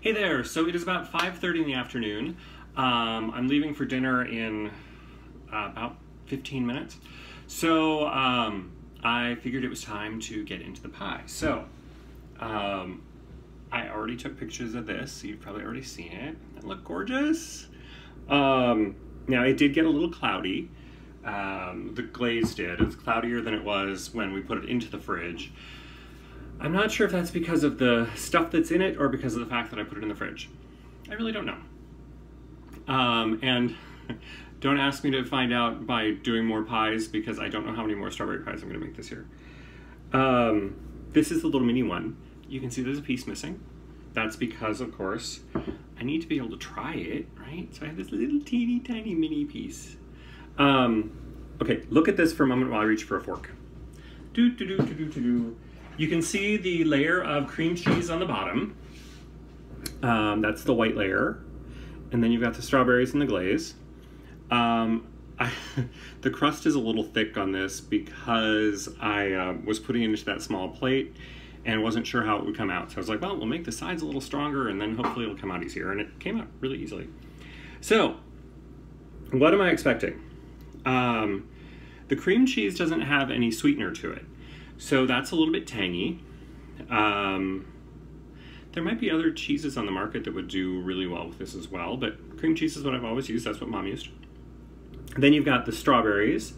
Hey there, so it is about 5:30 in the afternoon. I'm leaving for dinner in about 15 minutes. So I figured it was time to get into the pie. So I already took pictures of this, so you've probably already seen it. It looked gorgeous. Now it did get a little cloudy. The glaze did. It was cloudier than it was when we put it into the fridge. I'm not sure if that's because of the stuff that's in it or because of the fact that I put it in the fridge. I really don't know. And don't ask me to find out by doing more pies because I don't know how many more strawberry pies I'm going to make this year. This is the little mini one. You can see there's a piece missing. That's because, of course, I need to be able to try it, right? So I have this little teeny tiny mini piece. Okay, look at this for a moment while I reach for a fork. You can see the layer of cream cheese on the bottom. That's the white layer. And then you've got the strawberries and the glaze. The crust is a little thick on this because I was putting it into that small plate and wasn't sure how it would come out. So I was like, well, we'll make the sides a little stronger and then hopefully it'll come out easier. And it came out really easily. So, what am I expecting? The cream cheese doesn't have any sweetener to it. So that's a little bit tangy. There might be other cheeses on the market that would do really well with this as well, but cream cheese is what I've always used. That's what Mom used. Then you've got the strawberries,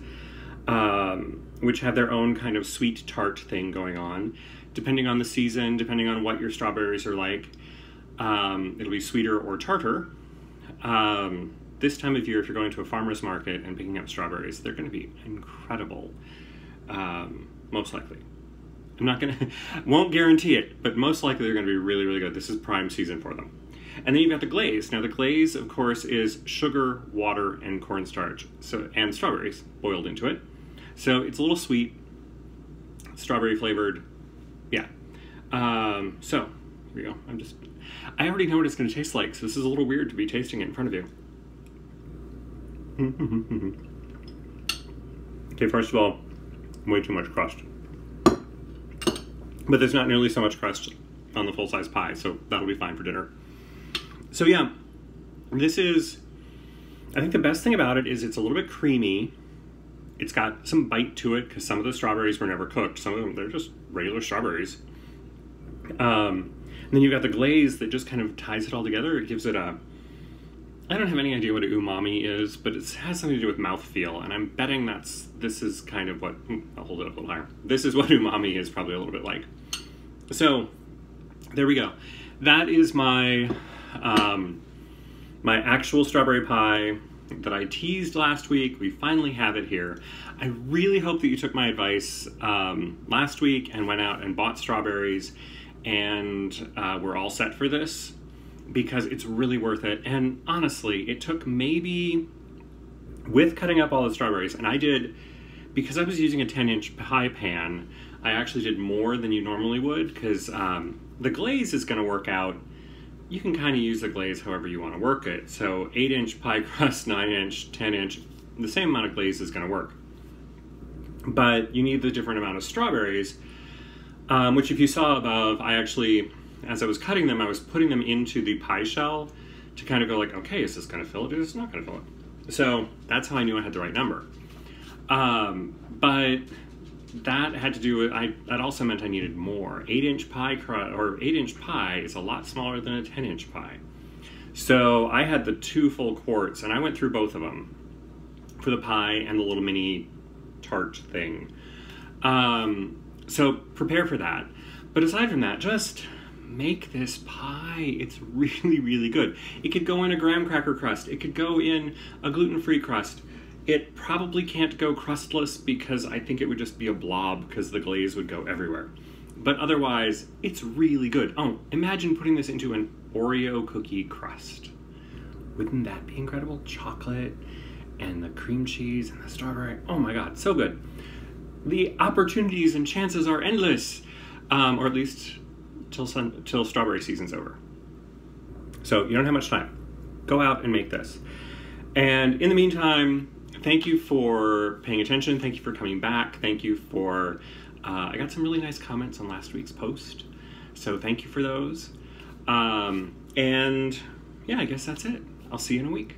which have their own kind of sweet tart thing going on. Depending on the season, depending on what your strawberries are like, it'll be sweeter or tartar. This time of year, if you're going to a farmer's market and picking up strawberries, they're going to be incredible. Most likely. I'm not gonna, won't guarantee it, but most likely they're gonna be really, really good. This is prime season for them. And then you've got the glaze. Now the glaze, of course, is sugar, water, and cornstarch, and strawberries boiled into it. So it's a little sweet, strawberry flavored, yeah. So, here we go. I already know what it's gonna taste like, so this is a little weird to be tasting it in front of you. Okay, first of all, way too much crust. But there's not nearly so much crust on the full-size pie, so that'll be fine for dinner. So yeah, this is, I think the best thing about it is it's a little bit creamy. It's got some bite to it because some of the strawberries were never cooked. Some of them, they're just regular strawberries. And then you've got the glaze that just kind of ties it all together. It gives it a, I don't have any idea what umami is, but it has something to do with mouthfeel, and I'm betting this is kind of what, I'll hold it up a little higher. This is what umami is probably a little bit like. So, there we go. That is my, my actual strawberry pie that I teased last week. We finally have it here. I really hope that you took my advice last week and went out and bought strawberries and we're all set for this, because it's really worth it. And honestly, it took maybe, with cutting up all the strawberries, and I did, because I was using a 10-inch pie pan, I actually did more than you normally would, because the glaze is going to work out. You can kind of use the glaze however you want to work it. So 8-inch pie crust, 9-inch, 10-inch, the same amount of glaze is going to work. But you need the different amount of strawberries, which if you saw above, I actually, as I was cutting them, I was putting them into the pie shell to kind of go like, okay, is this going to fill it? Is this not going to fill it? So that's how I knew I had the right number. But that had to do with, that also meant I needed more. 8-inch pie crust, or 8-inch pie is a lot smaller than a 10-inch pie. So I had the 2 full quarts, and I went through both of them for the pie and the little mini tart thing. So prepare for that. But aside from that, just make this pie. It's really, really good. It could go in a graham cracker crust. It could go in a gluten-free crust. It probably can't go crustless because I think it would just be a blob because the glaze would go everywhere. But otherwise, it's really good. Oh, imagine putting this into an Oreo cookie crust. Wouldn't that be incredible? Chocolate and the cream cheese and the strawberry. Oh my God, so good. The opportunities and chances are endless, or at least till strawberry season's over. So you don't have much time. Go out and make this. And in the meantime, thank you for paying attention. Thank you for coming back. Thank you for, I got some really nice comments on last week's post. So thank you for those. And yeah, I guess that's it. I'll see you in a week.